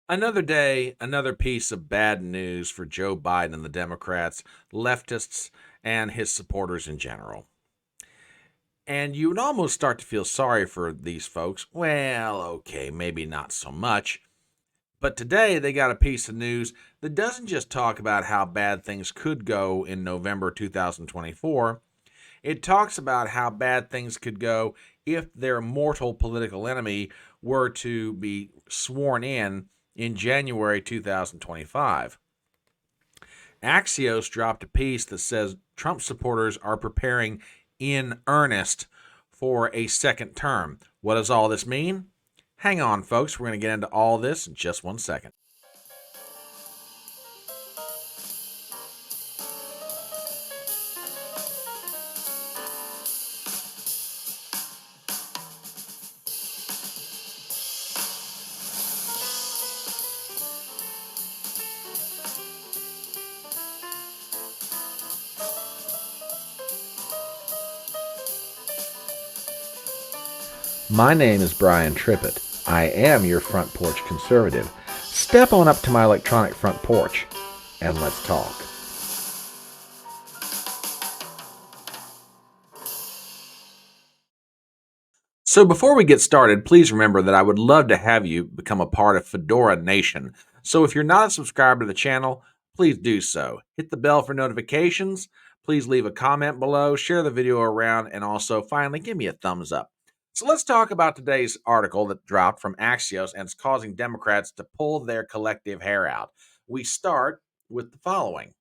Another day, another piece of bad news for Joe Biden and the Democrats, leftists, and his supporters in general. And you would almost start to feel sorry for these folks. Well, okay, maybe not so much. But today they got a piece of news that doesn't just talk about how bad things could go in November 2024. It talks about how bad things could go if their mortal political enemy were to be sworn in January 2025. Axios dropped a piece that says Trump supporters are preparing in earnest for a second term. What does all this mean? Hang on, folks. We're going to get into all this in just 1 second. My name is Brian Trippett. I am your front porch conservative. Step on up to my electronic front porch and let's talk. So before we get started, please remember that I would love to have you become a part of Fedora Nation. So if you're not a subscriber to the channel, please do so. Hit the bell for notifications. Please leave a comment below, share the video around, and also finally give me a thumbs up. So let's talk about today's article that dropped from Axios and it's causing Democrats to pull their collective hair out. We start with the following.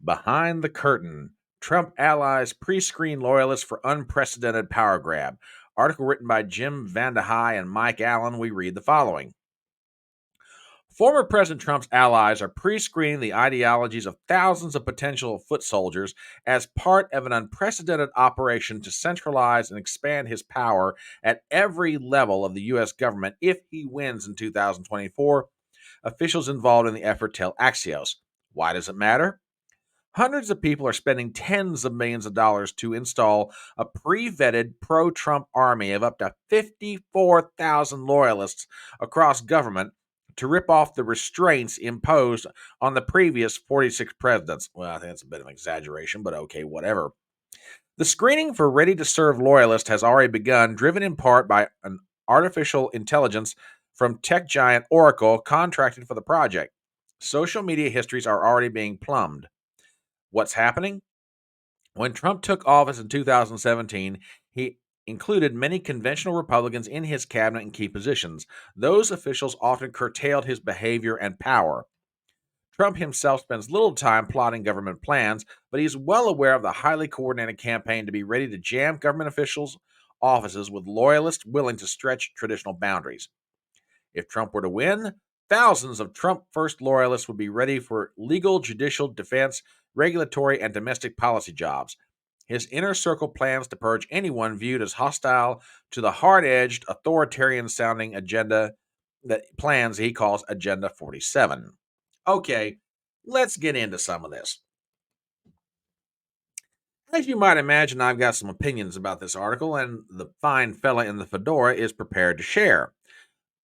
Behind the curtain, Trump allies pre-screen loyalists for unprecedented power grab. Article written by Jim Vanderhei and Mike Allen. We read the following. Former President Trump's allies are pre-screening the ideologies of thousands of potential foot soldiers as part of an unprecedented operation to centralize and expand his power at every level of the U.S. government if he wins in 2024. Officials involved in the effort tell Axios. Why does it matter? Hundreds of people are spending tens of millions of dollars to install a pre vetted pro Trump army of up to 54,000 loyalists across government to rip off the restraints imposed on the previous 46 presidents. Well, I think that's a bit of an exaggeration, but okay, whatever. The screening for ready to serve loyalists has already begun, driven in part by an artificial intelligence from tech giant Oracle contracted for the project. Social media histories are already being plumbed. What's happening? When Trump took office in 2017, he included many conventional Republicans in his cabinet and key positions. Those officials often curtailed his behavior and power. Trump himself spends little time plotting government plans, but he's well aware of the highly coordinated campaign to be ready to jam government officials' offices with loyalists willing to stretch traditional boundaries. If Trump were to win, thousands of Trump first loyalists would be ready for legal, judicial, defense, regulatory, and domestic policy jobs. His inner circle plans to purge anyone viewed as hostile to the hard edged, authoritarian sounding agenda that plans he calls Agenda 47. Okay, let's get into some of this. As you might imagine, I've got some opinions about this article, and the fine fella in the fedora is prepared to share.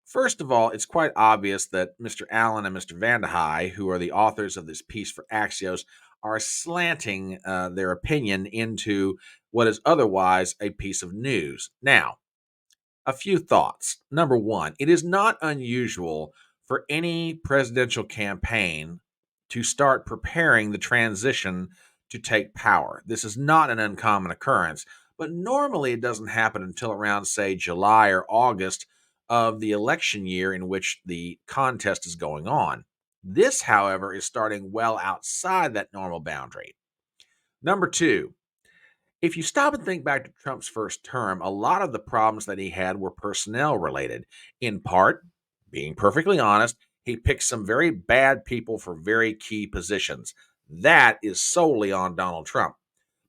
First of all, it's quite obvious that Mr. Allen and Mr. Vandehei, who are the authors of this piece for Axios, are slanting their opinion into what is otherwise a piece of news. Now, a few thoughts. Number one, it is not unusual for any presidential campaign to start preparing the transition to take power. This is not an uncommon occurrence, but normally it doesn't happen until around, say, July or August of the election year in which the contest is going on. This, however, is starting well outside that normal boundary. Number two, if you stop and think back to Trump's first term, a lot of the problems that he had were personnel related. In part, being perfectly honest, he picked some very bad people for very key positions. That is solely on Donald Trump.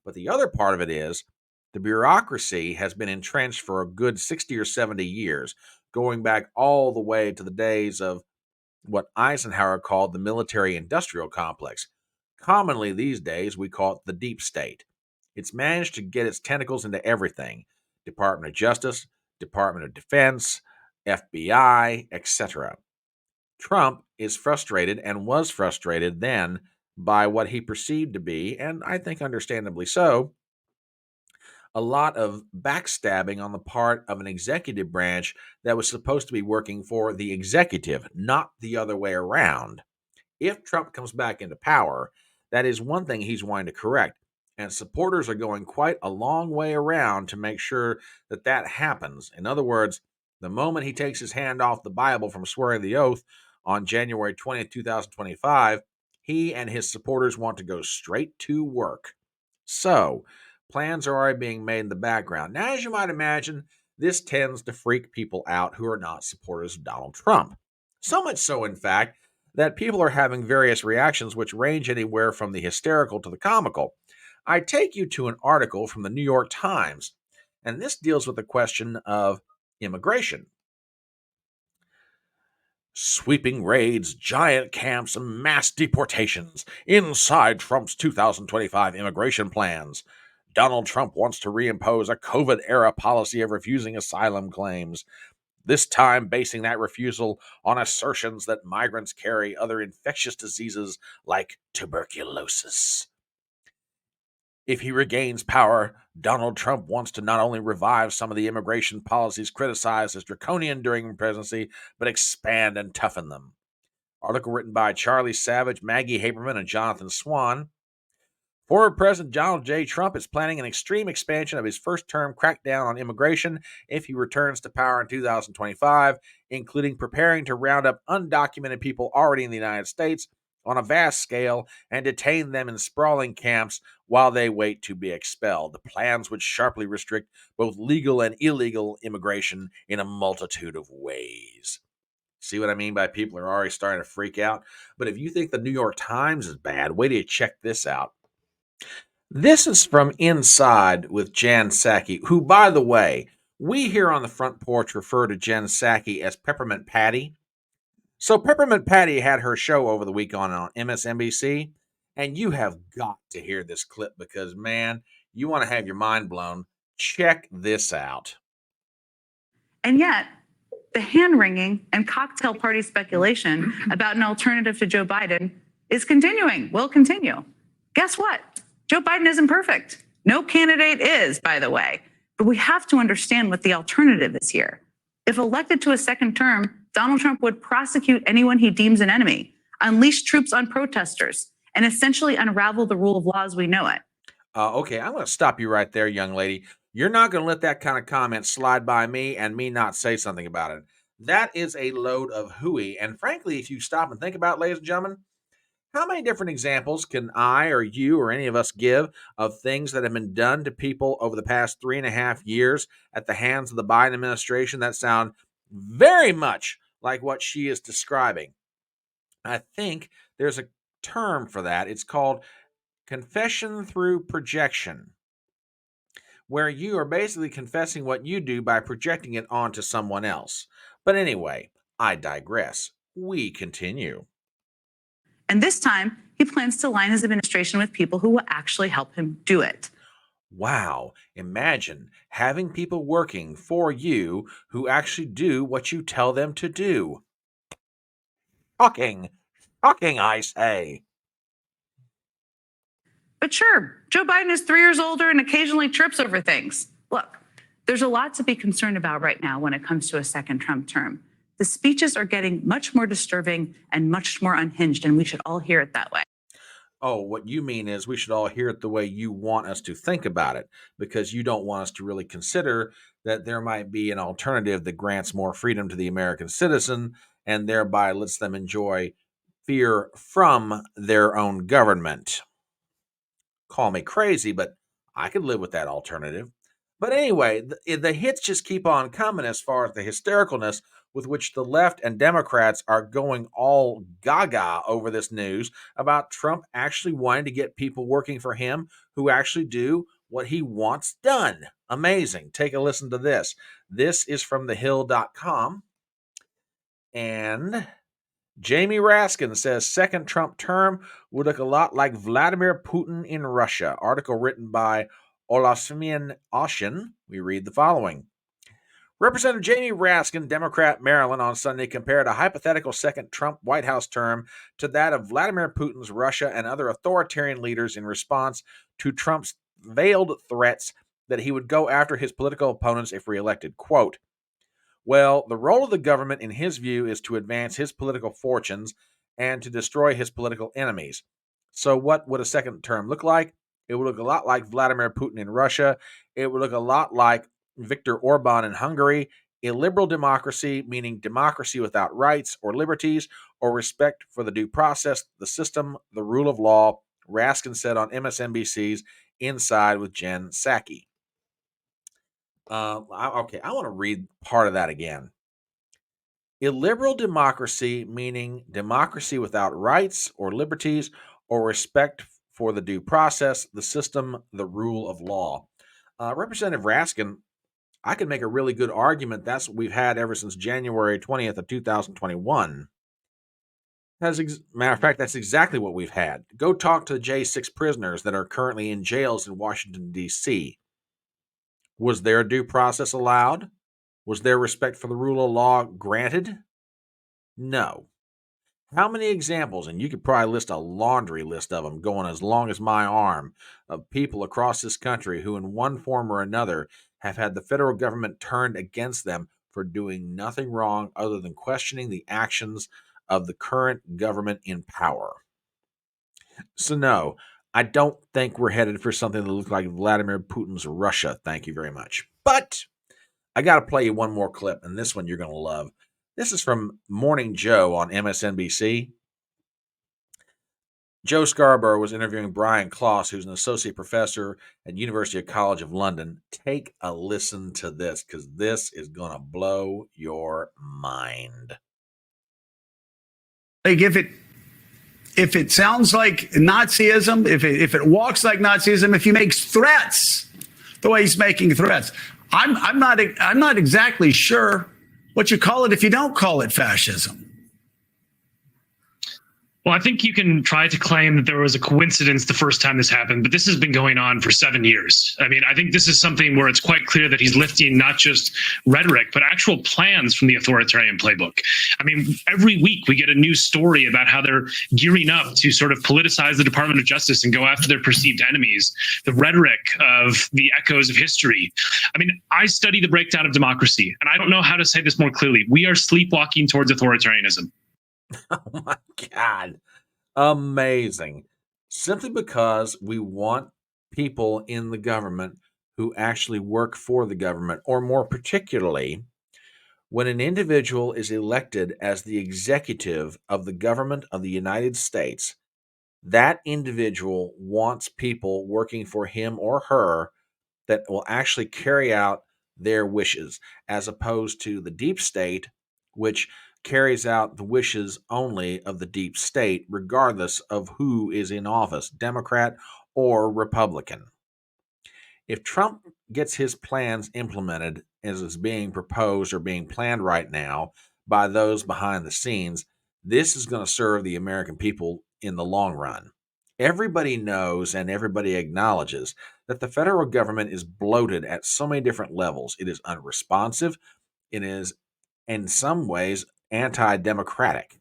But the other part of it is the bureaucracy has been entrenched for a good 60 or 70 years, going back all the way to the days of what Eisenhower called the military industrial complex. Commonly these days, we call it the deep state. It's managed to get its tentacles into everything: Department of Justice, Department of Defense, FBI, etc. Trump is frustrated and was frustrated then by what he perceived to be, and I think understandably so, a lot of backstabbing on the part of an executive branch that was supposed to be working for the executive, not the other way around. If Trump comes back into power, that is one thing he's wanting to correct. And supporters are going quite a long way around to make sure that that happens. In other words, the moment he takes his hand off the Bible from swearing the oath on January 20th, 2025, he and his supporters want to go straight to work. So, plans are already being made in the background. Now, as you might imagine, this tends to freak people out who are not supporters of Donald Trump. So much so, in fact, that people are having various reactions which range anywhere from the hysterical to the comical. I take you to an article from the New York Times, and this deals with the question of immigration. Sweeping raids, giant camps, and mass deportations inside Trump's 2025 immigration plans. Donald Trump wants to reimpose a COVID era policy of refusing asylum claims, this time basing that refusal on assertions that migrants carry other infectious diseases like tuberculosis. If he regains power, Donald Trump wants to not only revive some of the immigration policies criticized as draconian during his presidency, but expand and toughen them. Article written by Charlie Savage, Maggie Haberman, and Jonathan Swan. Former President Donald J. Trump is planning an extreme expansion of his first term crackdown on immigration if he returns to power in 2025, including preparing to round up undocumented people already in the United States on a vast scale and detain them in sprawling camps while they wait to be expelled. The plans would sharply restrict both legal and illegal immigration in a multitude of ways. See what I mean by people are already starting to freak out? But if you think the New York Times is bad, wait till you check this out. This is from Inside with Jen Psaki, who, by the way, we here on the front porch refer to Jen Psaki as Peppermint Patty. So Peppermint Patty had her show over the week on MSNBC, and you have got to hear this clip because, man, you want to have your mind blown. Check this out. And yet, the hand-wringing and cocktail party speculation about an alternative to Joe Biden is continuing, will continue. Guess what? Joe Biden isn't perfect. No candidate is, by the way. But we have to understand what the alternative is here. If elected to a second term, Donald Trump would prosecute anyone he deems an enemy, unleash troops on protesters, and essentially unravel the rule of law as we know it. Okay, I'm going to stop you right there, young lady. You're not going to let that kind of comment slide by me and me not say something about it. That is a load of hooey. And frankly, if you stop and think about it, ladies and gentlemen, how many different examples can I or you or any of us give of things that have been done to people over the past 3.5 years at the hands of the Biden administration that sound very much like what she is describing? I think there's a term for that. It's called confession through projection, where you are basically confessing what you do by projecting it onto someone else. But anyway, I digress. We continue. And this time, he plans to line his administration with people who will actually help him do it. Wow, imagine having people working for you who actually do what you tell them to do. Shocking, shocking, I say. But sure, Joe Biden is 3 years older and occasionally trips over things. Look, there's a lot to be concerned about right now when it comes to a second Trump term. The speeches are getting much more disturbing and much more unhinged, and we should all hear it that way. Oh, what you mean is we should all hear it the way you want us to think about it, because you don't want us to really consider that there might be an alternative that grants more freedom to the American citizen and thereby lets them enjoy fear from their own government. Call me crazy, but I could live with that alternative. But anyway, the hits just keep on coming as far as the hystericalness with which the left and Democrats are going all gaga over this news about Trump actually wanting to get people working for him who actually do what he wants done. Amazing. Take a listen to this. This is from thehill.com. And Jamie Raskin says second Trump term would look a lot like Vladimir Putin in Russia. Article written by Olasmian Oshin. We read the following. Representative Jamie Raskin, Democrat, Maryland, on Sunday compared a hypothetical second Trump White House term to that of Vladimir Putin's Russia and other authoritarian leaders in response to Trump's veiled threats that he would go after his political opponents if reelected. Quote, well, the role of the government, in his view, is to advance his political fortunes and to destroy his political enemies. So, what would a second term look like? It would look a lot like Vladimir Putin in Russia. It would look a lot like Viktor Orban in Hungary. Illiberal democracy, meaning democracy without rights or liberties or respect for the due process, the system, the rule of law, Raskin said on MSNBC's Inside with Jen Psaki. I want to read part of that again. Illiberal democracy, meaning democracy without rights or liberties or respect for the due process, the system, the rule of law. Representative Raskin, I could make a really good argument that's what we've had ever since January 20th of 2021. Matter of fact, that's exactly what we've had. Go talk to the J6 prisoners that are currently in jails in Washington, D.C. Was their due process allowed? Was their respect for the rule of law granted? No. How many examples, and you could probably list a laundry list of them going as long as my arm, of people across this country who in one form or another have had the federal government turned against them for doing nothing wrong other than questioning the actions of the current government in power. So no, I don't think we're headed for something that looks like Vladimir Putin's Russia. Thank you very much. But I got to play you one more clip, and this one you're going to love. This is from Morning Joe on MSNBC. Joe Scarborough was interviewing Brian Closs, who's an associate professor at University College of London. Take a listen to this, because this is going to blow your mind. Like if it sounds like Nazism, if it walks like Nazism, if he makes threats the way he's making threats, I'm not exactly sure what you call it if you don't call it fascism. Well, I think you can try to claim that there was a coincidence the first time this happened, but this has been going on for 7 years. I mean, I think this is something where it's quite clear that he's lifting not just rhetoric, but actual plans from the authoritarian playbook. I mean, every week we get a new story about how they're gearing up to sort of politicize the Department of Justice and go after their perceived enemies, the rhetoric of the echoes of history. I mean, I study the breakdown of democracy, and I don't know how to say this more clearly. We are sleepwalking towards authoritarianism. Oh my God. Amazing. Simply because we want people in the government who actually work for the government, or more particularly, when an individual is elected as the executive of the government of the United States, that individual wants people working for him or her that will actually carry out their wishes, as opposed to the deep state, which carries out the wishes only of the deep state, regardless of who is in office, Democrat or Republican. If Trump gets his plans implemented as is being proposed or being planned right now by those behind the scenes, this is going to serve the American people in the long run. Everybody knows and everybody acknowledges that the federal government is bloated at so many different levels. It is unresponsive. It is, in some ways, anti-democratic.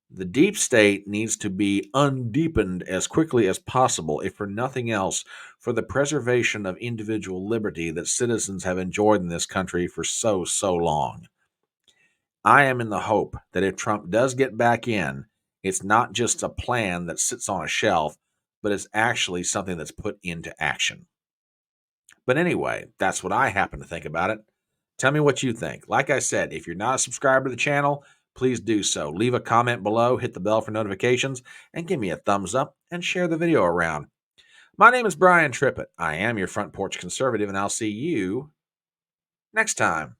The deep state needs to be undeepened as quickly as possible, if for nothing else, for the preservation of individual liberty that citizens have enjoyed in this country for so long. I am in the hope that if Trump does get back in, it's not just a plan that sits on a shelf, but it's actually something that's put into action. But anyway, that's what I happen to think about it. Tell me what you think. Like I said, if you're not a subscriber to the channel, please do so. Leave a comment below, hit the bell for notifications, and give me a thumbs up and share the video around. My name is Brian Trippett. I am your front porch conservative, and I'll see you next time.